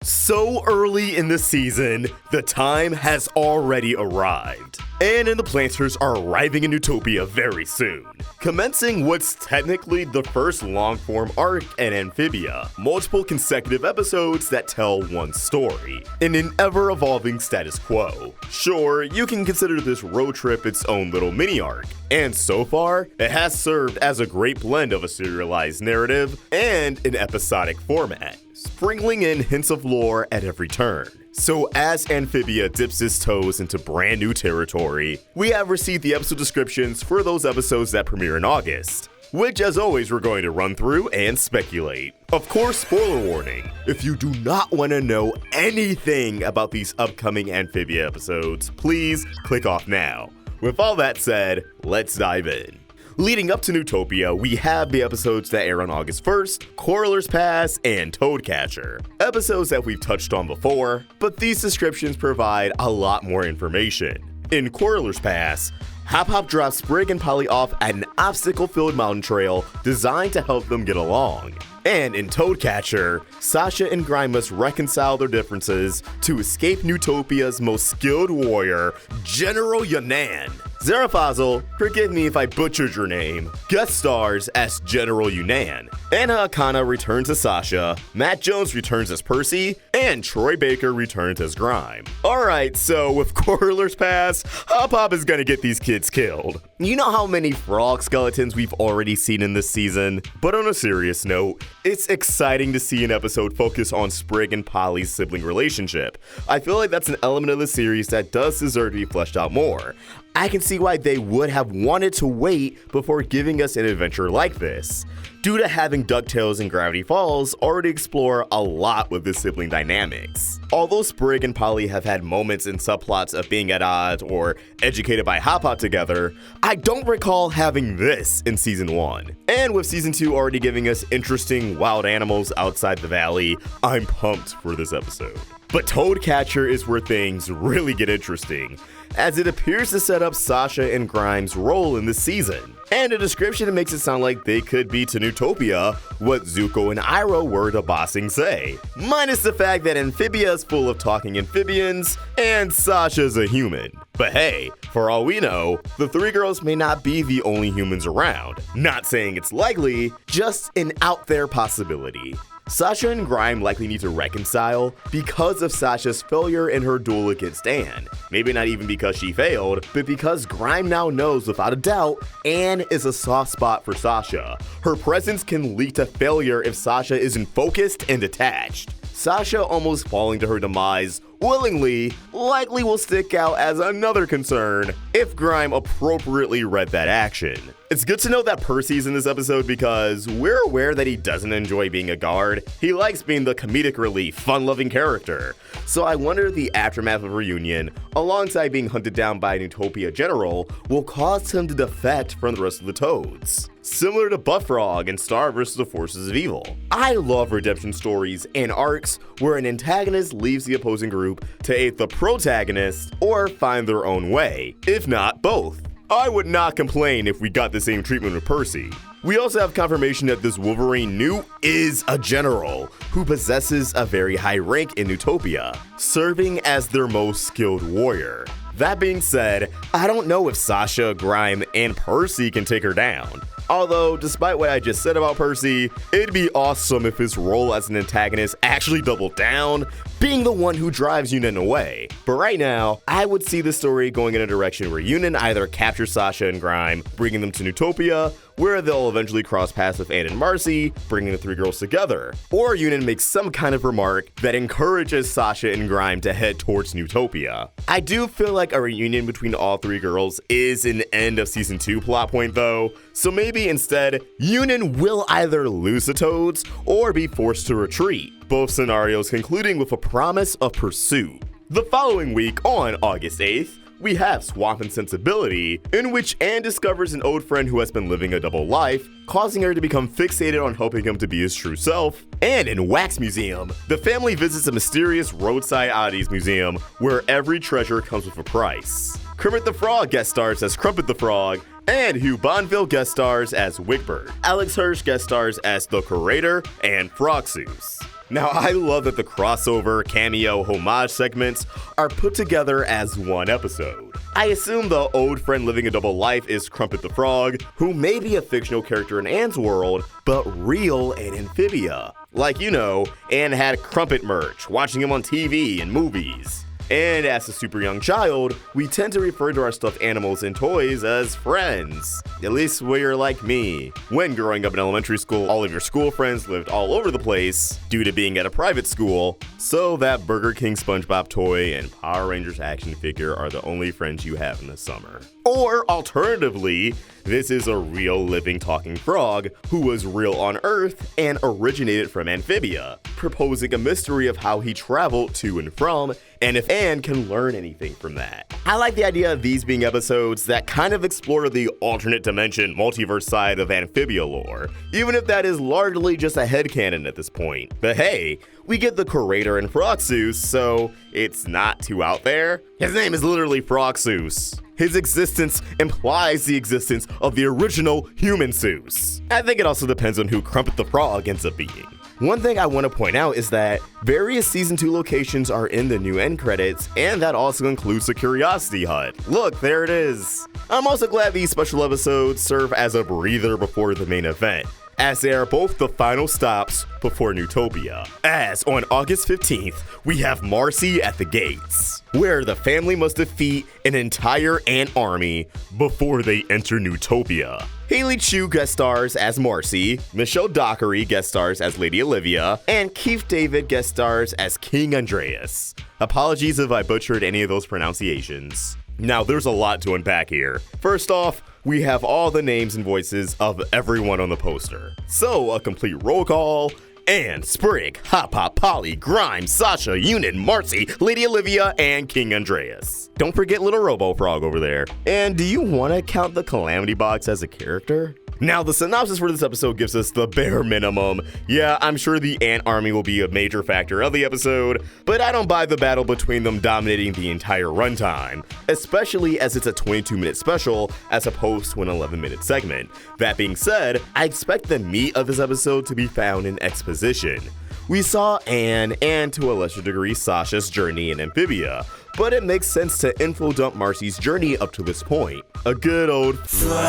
So early in the season, the time has already arrived. And the Plantars are arriving in Utopia very soon, commencing what's technically the first long-form arc in Amphibia, multiple consecutive episodes that tell one story, in an ever-evolving status quo. Sure, you can consider this road trip its own little mini-arc, and so far, it has served as a great blend of a serialized narrative and an episodic format, sprinkling in hints of lore at every turn. So as Amphibia dips its toes into brand new territory, we have received the episode descriptions for those episodes that premiere in August, which as always we're going to run through and speculate. Of course, spoiler warning, if you do not want to know anything about these upcoming Amphibia episodes, please click off now. With all that said, let's dive in. Leading up to Utopia, we have the episodes that air on August 1st, Quarkers Pass, and Toadcatcher. Episodes that we've touched on before, but these descriptions provide a lot more information. In Quarkers Pass, Hop drops Sprig and Polly off at an obstacle-filled mountain trail designed to help them get along. And in Toadcatcher, Sasha and Grime must reconcile their differences to escape Utopia's most skilled warrior, General Yunnan. Zarafazel, forgive me if I butchered your name, guest stars as General Yunnan. Anna Akana returns as Sasha, Matt Jones returns as Percy, and Troy Baker returns as Grime. Alright, so with Quarkers Pass, Hop is gonna get these kids killed. You know how many frog skeletons we've already seen in this season? But on a serious note, it's exciting to see an episode focus on Sprig and Polly's sibling relationship. I feel like that's an element of the series that does deserve to be fleshed out more. I can see why they would have wanted to wait before giving us an adventure like this, due to having DuckTales and Gravity Falls already explore a lot with the sibling dynamics. Although Sprig and Polly have had moments in subplots of being at odds or educated by Hop together, I don't recall having this in Season 1. And with Season 2 already giving us interesting wild animals outside the valley, I'm pumped for this episode. But Toadcatcher is where things really get interesting, as it appears to set up Sasha and Grime's role in this season. And the description makes it sound like they could be to Utopia what Zuko and Iroh were to Ba Sing Se, minus the fact that Amphibia is full of talking amphibians and Sasha's a human. But hey, for all we know, the three girls may not be the only humans around. Not saying it's likely, just an out there possibility. Sasha and Grime likely need to reconcile because of Sasha's failure in her duel against Anne. Maybe not even because she failed, but because Grime now knows without a doubt Anne is a soft spot for Sasha. Her presence can lead to failure if Sasha isn't focused and detached. Sasha almost falling to her demise willingly likely will stick out as another concern if Grime appropriately read that action. It's good to know that Percy's in this episode because we're aware that he doesn't enjoy being a guard. He likes being the comedic relief, fun-loving character. So I wonder if the aftermath of reunion, alongside being hunted down by an Utopia general, will cause him to defect from the rest of the Toads. Similar to Buttfrog and Star vs. the Forces of Evil. I love redemption stories and arcs where an antagonist leaves the opposing group to aid the protagonist or find their own way, if not both. I would not complain if we got the same treatment with Percy. We also have confirmation that this Wolverine Newt is a general who possesses a very high rank in Utopia, serving as their most skilled warrior. That being said, I don't know if Sasha, Grime, and Percy can take her down. Although, despite what I just said about Percy, it'd be awesome if his role as an antagonist actually doubled down, being the one who drives Yunnan away. But right now, I would see the story going in a direction where Yunnan either captures Sasha and Grime, bringing them to Utopia, where they'll eventually cross paths with Anne and Marcy, bringing the three girls together. Or Yunnan makes some kind of remark that encourages Sasha and Grime to head towards Utopia. I do feel like a reunion between all three girls is an end of Season 2 plot point though, so maybe instead, Yunnan will either lose the Toads or be forced to retreat, both scenarios concluding with a promise of pursuit. The following week, on August 8th, we have Swamp Insensibility, in which Anne discovers an old friend who has been living a double life, causing her to become fixated on helping him to be his true self. And in Wax Museum, the family visits a mysterious roadside oddities museum where every treasure comes with a price. Kermit the Frog guest stars as Crumpet the Frog, and Hugh Bonneville guest stars as Wigbert. Alex Hirsch guest stars as the Curator and Frogsoos. Now, I love that the crossover, cameo, homage segments are put together as one episode. I assume the old friend living a double life is Crumpet the Frog, who may be a fictional character in Anne's world, but real in Amphibia. Like, Anne had Crumpet merch, watching him on TV and movies. And as a super young child, we tend to refer to our stuffed animals and toys as friends. At least we're like me. When growing up in elementary school, all of your school friends lived all over the place due to being at a private school, so that Burger King SpongeBob toy and Power Rangers action figure are the only friends you have in the summer. Or alternatively, this is a real living talking frog who was real on Earth and originated from Amphibia, proposing a mystery of how he traveled to and from, and if Anne can learn anything from that. I like the idea of these being episodes that kind of explore the alternate dimension multiverse side of Amphibia lore, even if that is largely just a headcanon at this point. But hey, we get the curator and Froxus, so it's not too out there. His name is literally Froxus. His existence implies the existence of the original human Seuss. I think it also depends on who Crumpet the Frog ends up being. One thing I want to point out is that various Season 2 locations are in the new end credits, and that also includes the Curiosity Hut. Look, there it is. I'm also glad these special episodes serve as a breather before the main event, as they are both the final stops before Utopia. As on August 15th, we have Marcy at the gates, where the family must defeat an entire ant army before they enter Utopia. Haley Chu guest stars as Marcy, Michelle Dockery guest stars as Lady Olivia, and Keith David guest stars as King Andrias. Apologies if I butchered any of those pronunciations. Now, there's a lot to unpack here. First off, we have all the names and voices of everyone on the poster. So, a complete roll call. Anne, Sprig, Hop Hop, Polly, Grimes, Sasha, Yunnan, Marcy, Lady Olivia, and King Andrias. Don't forget Little Robo Frog over there. And do you want to count the Calamity Box as a character? Now, the synopsis for this episode gives us the bare minimum. Yeah, I'm sure the ant army will be a major factor of the episode, but I don't buy the battle between them dominating the entire runtime, especially as it's a 22-minute special as opposed to an 11-minute segment. That being said, I expect the meat of this episode to be found in exposition. We saw Anne, and to a lesser degree Sasha's journey in Amphibia, but it makes sense to info dump Marcy's journey up to this point. A good old flashback.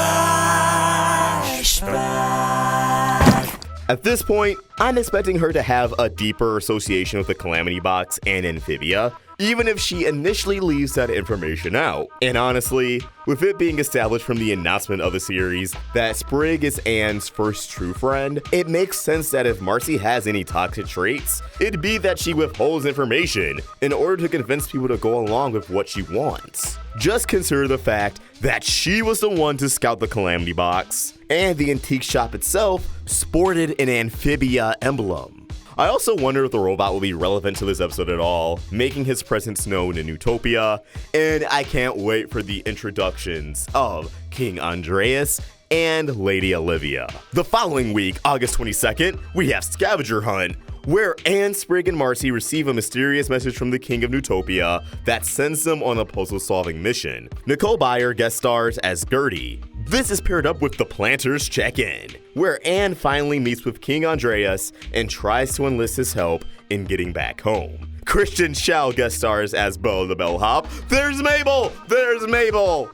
At this point, I'm expecting her to have a deeper association with the Calamity Box and Amphibia, even if she initially leaves that information out. And honestly, with it being established from the announcement of the series that Sprig is Anne's first true friend, it makes sense that if Marcy has any toxic traits, it'd be that she withholds information in order to convince people to go along with what she wants. Just consider the fact that she was the one to scout the Calamity Box, and the antique shop itself sported an Amphibia emblem. I also wonder if the robot will be relevant to this episode at all, making his presence known in Utopia, and I can't wait for the introductions of King Andrias and Lady Olivia. The following week, August 22nd, we have Scavenger Hunt, where Anne, Sprig, and Marcy receive a mysterious message from the King of Utopia that sends them on a puzzle-solving mission. Nicole Byer guest stars as Gertie. This is paired up with the Plantars Check-In, where Anne finally meets with King Andrias and tries to enlist his help in getting back home. Christian Schau guest stars as Bo the Bellhop. There's Mabel! There's Mabel!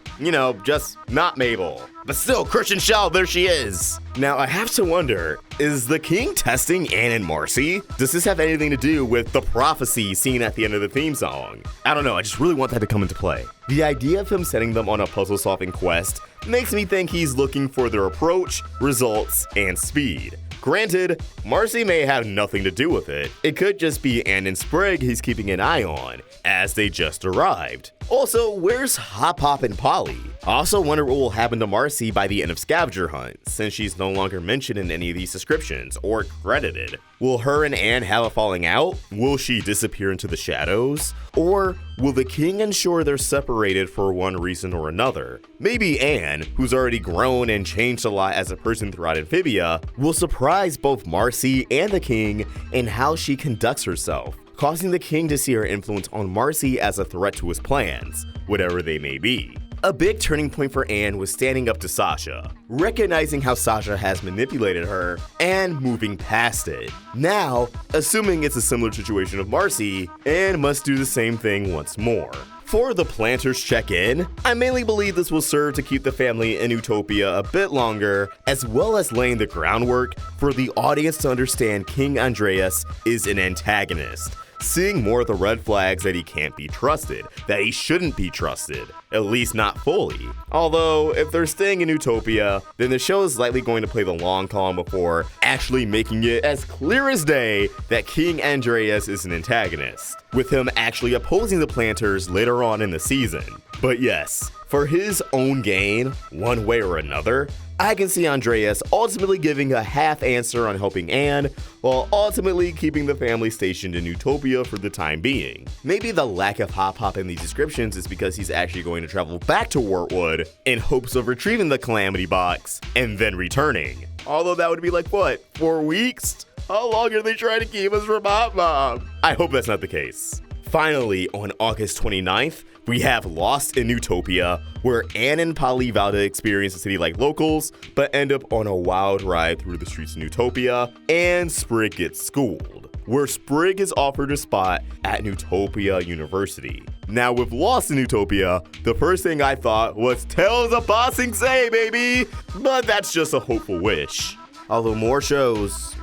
Just not Mabel. But still, Christian Schau, there she is. Now, I have to wonder, is the king testing Anne and Marcy? Does this have anything to do with the prophecy seen at the end of the theme song? I don't know, I just really want that to come into play. The idea of him sending them on a puzzle-solving quest makes me think he's looking for their approach, results, and speed. Granted, Marcy may have nothing to do with it. It could just be Anne and Sprig he's keeping an eye on, as they just arrived. Also, where's Hop Hop and Polly? I also wonder what will happen to Marcy by the end of Scavenger Hunt, since she's no longer mentioned in any of these descriptions, or credited. Will her and Anne have a falling out? Will she disappear into the shadows? Or will the king ensure they're separated for one reason or another? Maybe Anne, who's already grown and changed a lot as a person throughout Amphibia, will surprise both Marcy and the king in how she conducts herself, causing the king to see her influence on Marcy as a threat to his plans, whatever they may be. A big turning point for Anne was standing up to Sasha, recognizing how Sasha has manipulated her, and moving past it. Now, assuming it's a similar situation of Marcy, Anne must do the same thing once more. For the Plantars check-in, I mainly believe this will serve to keep the family in Utopia a bit longer, as well as laying the groundwork for the audience to understand King Andrias is an antagonist, seeing more of the red flags that he can't be trusted, that he shouldn't be trusted, at least not fully. Although, if they're staying in Utopia, then the show is likely going to play the long con before actually making it as clear as day that King Andrias is an antagonist, with him actually opposing the Plantars later on in the season. But yes, for his own gain, one way or another, I can see Andrias ultimately giving a half answer on helping Anne, while ultimately keeping the family stationed in Utopia for the time being. Maybe the lack of hop in these descriptions is because he's actually going to travel back to Wartwood in hopes of retrieving the Calamity Box and then returning. Although that would be like, what, 4 weeks? How long are they trying to keep us from Mom? I hope that's not the case. Finally, on August 29th, we have Lost in Utopia, where Anne and Polly vow to experience the city like locals, but end up on a wild ride through the streets in Utopia, and Sprig gets schooled, where Sprig is offered a spot at Utopia University. Now with Lost in Utopia, the first thing I thought was Tales of Ba Sing Se, baby! But that's just a hopeful wish. Although more shows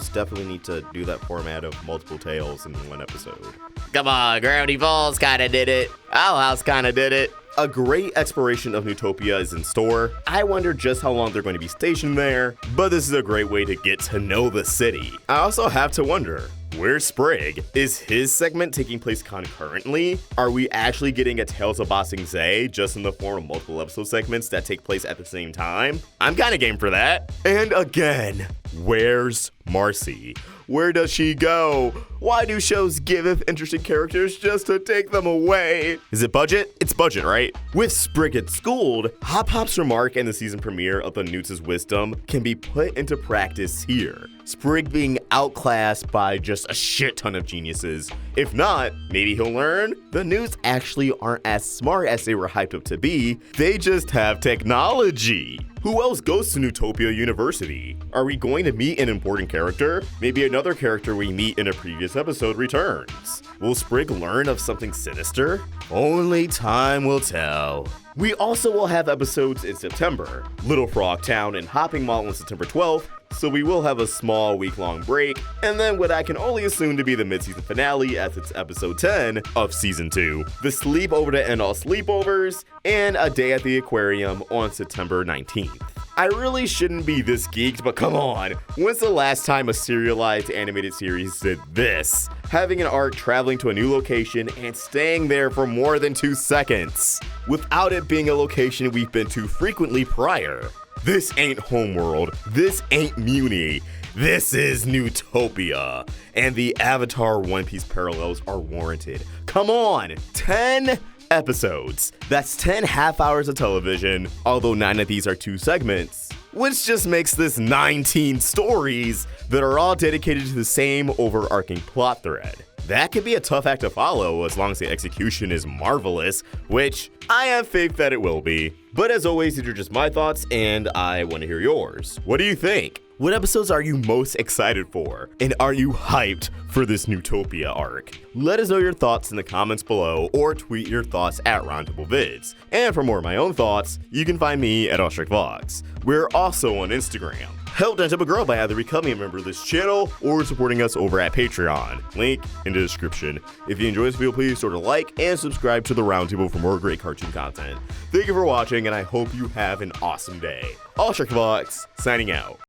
definitely need to do that format of multiple tales in one episode. Come on, Gravity Falls kinda did it. Owl House kinda did it. A great exploration of Utopia is in store. I wonder just how long they're going to be stationed there, but this is a great way to get to know the city. I also have to wonder, where's Sprig? Is his segment taking place concurrently? Are we actually getting a Tales of Ba Sing Se just in the form of multiple episode segments that take place at the same time? I'm kinda game for that. And again, where's Marcy? Where does she go? Why do shows give us interesting characters just to take them away? Is it budget? It's budget, right? With Sprig at schooled, Hop Hop's remark in the season premiere of the Newt's wisdom can be put into practice here. Sprig being outclassed by just a shit ton of geniuses. If not, maybe he'll learn the Newts actually aren't as smart as they were hyped up to be. They just have technology. Who else goes to Utopia University? Are we going to meet an important character? Maybe another character we meet in a previous episode returns. Will Sprig learn of something sinister? Only time will tell. We also will have episodes in September. Little Frog Town and Hopping Mall on September 12th, so we will have a small week-long break, and then what I can only assume to be the mid-season finale as it's episode 10 of season 2, the sleepover to end all sleepovers, and a day at the aquarium on September 19th. I really shouldn't be this geeked, but come on, when's the last time a serialized animated series did this? Having an arc traveling to a new location and staying there for more than 2 seconds, without it being a location we've been to frequently prior. This ain't Homeworld, this ain't Muni, this is Newtopia, and the Avatar One Piece parallels are warranted. Come on, 10 episodes. That's 10 half hours of television, although 9 of these are 2 segments, which just makes this 19 stories that are all dedicated to the same overarching plot thread. That could be a tough act to follow as long as the execution is marvelous, which I have faith that it will be. But as always, these are just my thoughts, and I want to hear yours. What do you think? What episodes are you most excited for? And are you hyped for this Newtopia arc? Let us know your thoughts in the comments below or tweet your thoughts at Roundtable Vids. And for more of my own thoughts, you can find me at AwestruckVox. We're also on Instagram. Help Dance Up a Girl by either becoming a member of this channel or supporting us over at Patreon. Link in the description. If you enjoyed this video, please sort of like and subscribe to the Roundtable for more great cartoon content. Thank you for watching, and I hope you have an awesome day. AwestruckVox, signing out.